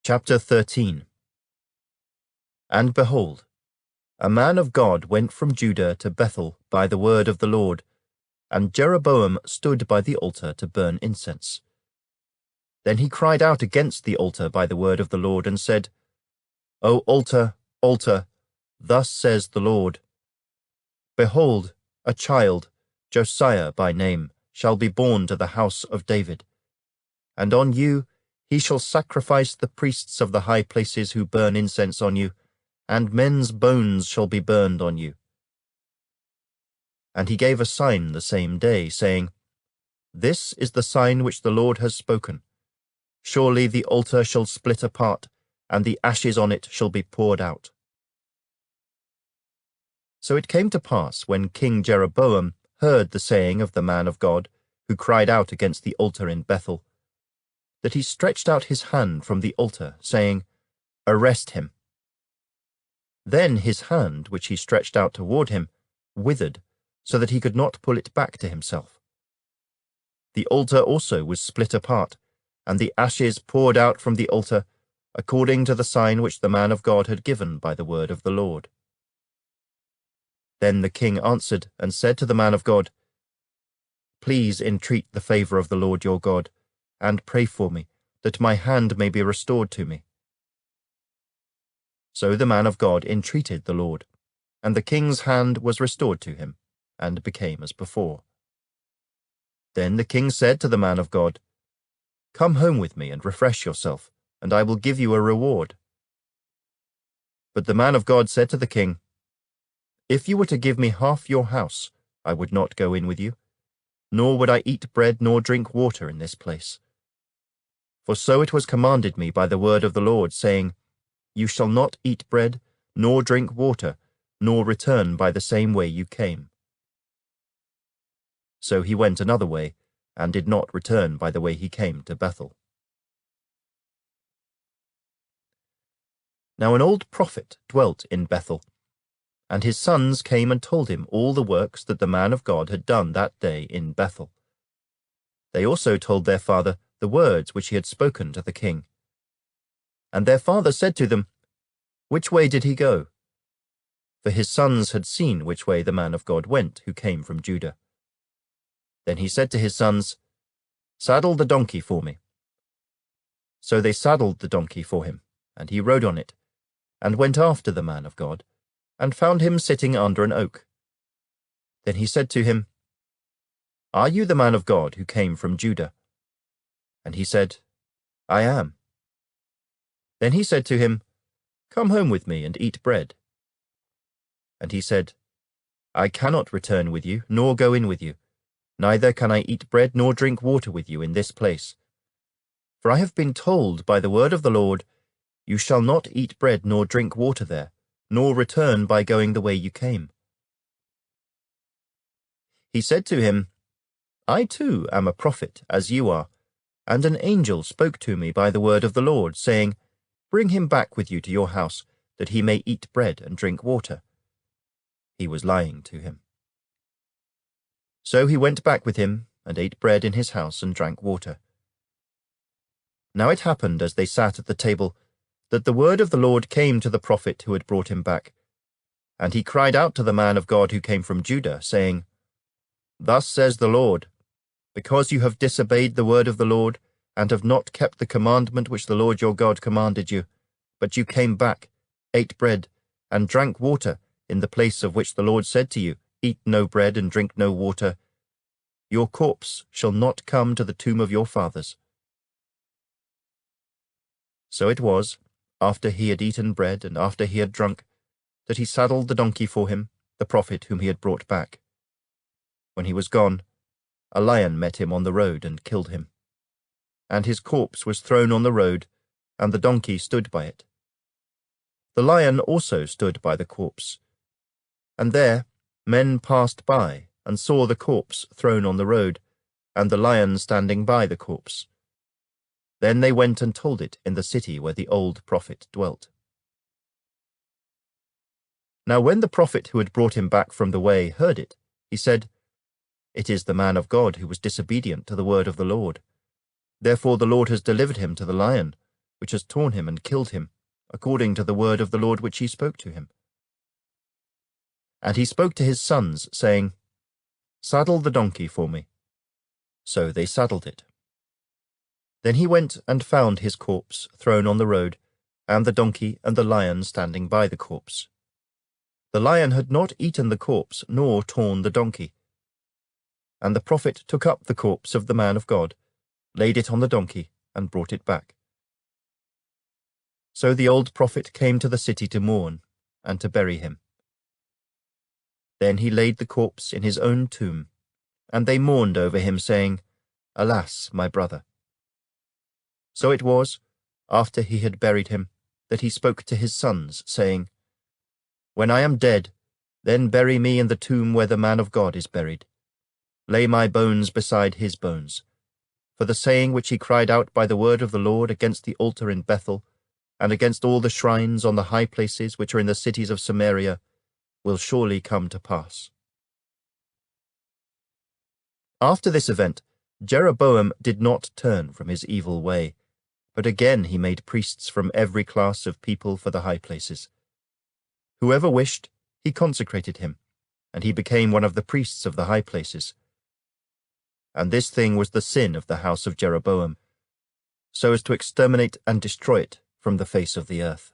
Chapter 13. And behold, a man of God went from Judah to Bethel by the word of the Lord, and Jeroboam stood by the altar to burn incense. Then he cried out against the altar by the word of the Lord, and said, O altar, altar, thus says the Lord, Behold, a child, Josiah by name, shall be born to the house of David, and on you he shall sacrifice the priests of the high places who burn incense on you, and men's bones shall be burned on you. And he gave a sign the same day, saying, This is the sign which the Lord has spoken. Surely the altar shall split apart, and the ashes on it shall be poured out. So it came to pass, when King Jeroboam heard the saying of the man of God, who cried out against the altar in Bethel, that he stretched out his hand from the altar, saying, Arrest him. Then his hand, which he stretched out toward him, withered, so that he could not pull it back to himself. The altar also was split apart, and the ashes poured out from the altar, according to the sign which the man of God had given by the word of the Lord. Then the king answered and said to the man of God, Please entreat the favor of the Lord your God, and pray for me, that my hand may be restored to me. So the man of God entreated the Lord, and the king's hand was restored to him, and became as before. Then the king said to the man of God, Come home with me and refresh yourself, and I will give you a reward. But the man of God said to the king, If you were to give me half your house, I would not go in with you, nor would I eat bread nor drink water in this place. For so it was commanded me by the word of the Lord, saying, You shall not eat bread, nor drink water, nor return by the same way you came. So he went another way, and did not return by the way he came to Bethel. Now an old prophet dwelt in Bethel, and his sons came and told him all the works that the man of God had done that day in Bethel. They also told their father the words which he had spoken to the king. And their father said to them, Which way did he go? For his sons had seen which way the man of God went, who came from Judah. Then he said to his sons, Saddle the donkey for me. So they saddled the donkey for him, and he rode on it, and went after the man of God, and found him sitting under an oak. Then he said to him, Are you the man of God who came from Judah? And he said, I am. Then he said to him, Come home with me and eat bread. And he said, I cannot return with you, nor go in with you, neither can I eat bread nor drink water with you in this place. For I have been told by the word of the Lord, You shall not eat bread nor drink water there, nor return by going the way you came. He said to him, I too am a prophet, as you are, and an angel spoke to me by the word of the Lord, saying, Bring him back with you to your house, that he may eat bread and drink water. He was lying to him. So he went back with him, and ate bread in his house and drank water. Now it happened, as they sat at the table, that the word of the Lord came to the prophet who had brought him back. And he cried out to the man of God who came from Judah, saying, Thus says the Lord, Because you have disobeyed the word of the Lord, and have not kept the commandment which the Lord your God commanded you, but you came back, ate bread, and drank water in the place of which the Lord said to you, Eat no bread and drink no water, your corpse shall not come to the tomb of your fathers. So it was, after he had eaten bread and after he had drunk, that he saddled the donkey for him, the prophet whom he had brought back. When he was gone, a lion met him on the road and killed him. And his corpse was thrown on the road, and the donkey stood by it. The lion also stood by the corpse. And there men passed by and saw the corpse thrown on the road, and the lion standing by the corpse. Then they went and told it in the city where the old prophet dwelt. Now when the prophet who had brought him back from the way heard it, he said, It is the man of God who was disobedient to the word of the Lord. Therefore the Lord has delivered him to the lion, which has torn him and killed him, according to the word of the Lord which he spoke to him. And he spoke to his sons, saying, Saddle the donkey for me. So they saddled it. Then he went and found his corpse thrown on the road, and the donkey and the lion standing by the corpse. The lion had not eaten the corpse, nor torn the donkey. And the prophet took up the corpse of the man of God, laid it on the donkey, and brought it back. So the old prophet came to the city to mourn, and to bury him. Then he laid the corpse in his own tomb, and they mourned over him, saying, Alas, my brother. So it was, after he had buried him, that he spoke to his sons, saying, When I am dead, then bury me in the tomb where the man of God is buried. Lay my bones beside his bones. For the saying which he cried out by the word of the Lord against the altar in Bethel, and against all the shrines on the high places which are in the cities of Samaria, will surely come to pass. After this event, Jeroboam did not turn from his evil way, but again he made priests from every class of people for the high places. Whoever wished, he consecrated him, and he became one of the priests of the high places. And this thing was the sin of the house of Jeroboam, so as to exterminate and destroy it from the face of the earth.